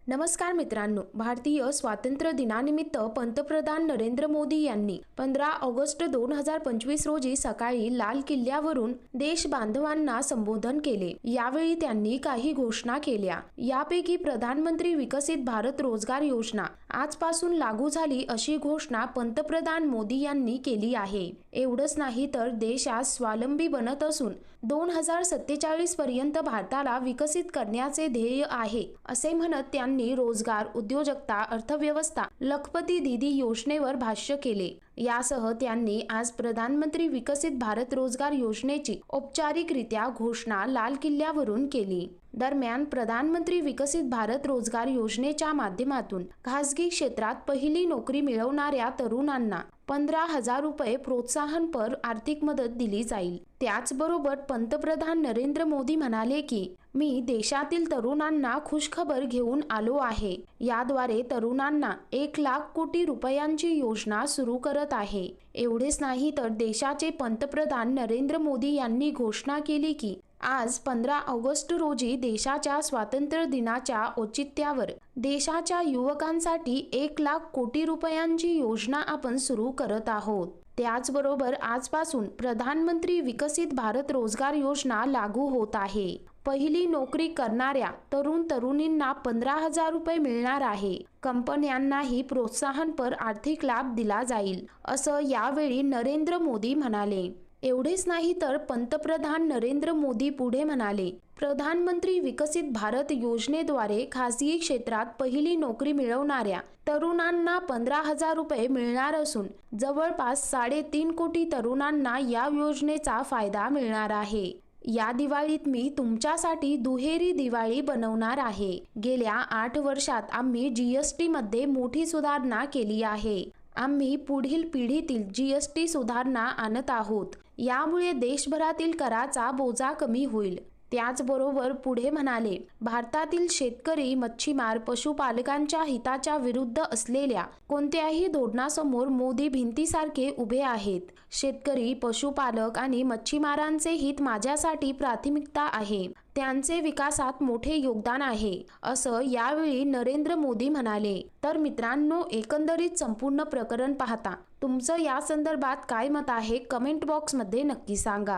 नमस्कार मित्रांनो, भारतीय स्वातंत्र्य दिनानिमित्त पंतप्रधान नरेंद्र मोदी यांनी 15 ऑगस्ट 2025 रोजी सकाळी लाल किल्ल्यावरून देश बांधवांना संबोधन केले। यावेळी त्यांनी काही घोषणा केल्या। यापैकी प्रधानमंत्री विकसित भारत रोजगार योजना आजपासून लागू झाली अशी घोषणा पंतप्रधान मोदी यांनी केली आहे। एवढंच नाही तर देशात स्वावलंबी बनत असून 2047 पर्यंत भारताला विकसित करण्याचे ध्येय आहे असे म्हणत त्यांनी रोजगार, उद्योजकता, अर्थव्यवस्था, लखपती दीदी योजनेवर भाष्य केले। यासह त्यांनी आज प्रधानमंत्री विकसित भारत रोजगार योजनेची औपचारिकरित्या घोषणा लाल किल्ल्यावरून केली। दरम्यान प्रधानमंत्री विकसित भारत रोजगार योजनेच्या माध्यमातून खासगी क्षेत्रात पहिली नोकरी मिळवणाऱ्या तरुणांना 15,000 रुपये प्रोत्साहनपर आर्थिक मदत दिली जाईल। त्याचबरोबर पंतप्रधान नरेंद्र मोदी म्हणाले की मी देशातील तरुणांना खुशखबर घेऊन आलो आहे। याद्वारे तरुणांना 1 लाख कोटी रुपयांची योजना सुरू करत आहे। एवढेच नाही तर देशाचे पंतप्रधान नरेंद्र मोदी यांनी घोषणा केली की आज 15 ऑगस्ट रोजी देशाच्या स्वातंत्र्य दिनाच्या औचित्यावर देशाच्या युवकांसाठी 1 लाख कोटी रुपयांची योजना आपण सुरू करत आहोत। त्याचबरोबर आजपासून प्रधानमंत्री विकसित भारत रोजगार योजना लागू होत आहे। पहिली नोकरी करणाऱ्या तरुणींना 15,000 रुपये मिळणार आहे। कंपन्यांनाही प्रोत्साहनपर आर्थिक लाभ दिला जाईल असं यावेळी नरेंद्र मोदी म्हणाले। एवढेच नाही तर पंतप्रधान नरेंद्र मोदी पुढे म्हणाले, प्रधानमंत्री विकसित भारत योजनेद्वारे खासगी क्षेत्रात पहिली नोकरी मिळवणाऱ्या तरुणांना 15,000 रुपये मिळणार असून जवळपास 3.5 कोटी तरुणांना या योजनेचा फायदा मिळणार आहे। या दिवाळीत मी तुमच्यासाठी दुहेरी दिवाळी बनवणार आहे। गेल्या 8 वर्षात आम्ही जीएसटी मध्ये मोठी सुधारणा केली आहे। आम्ही पुढील पिढीतील जीएसटी सुधारणा आणत आहोत। यामुळे देशभरातील कराचा बोजा कमी होईल। त्याचबरोबर पुढे म्हणाले, भारतातील शेतकरी, मच्छीमार, पशुपालकांच्या हिताच्या विरुद्ध असलेल्या कोणत्याही धोरणासमोर मोदी भिंतीसारखे उभे आहेत। शेतकरी, पशुपालक आणि मच्छीमारांचे हित माझ्यासाठी प्राथमिकता आहे। त्यांचे विकासात मोठे योगदान आहे असं यावेळी नरेंद्र मोदी म्हणाले। तर मित्रांनो, एकंदरीत संपूर्ण प्रकरण पाहता तुमचं या संदर्भात काय मत आहे कमेंट बॉक्समध्ये नक्की सांगा।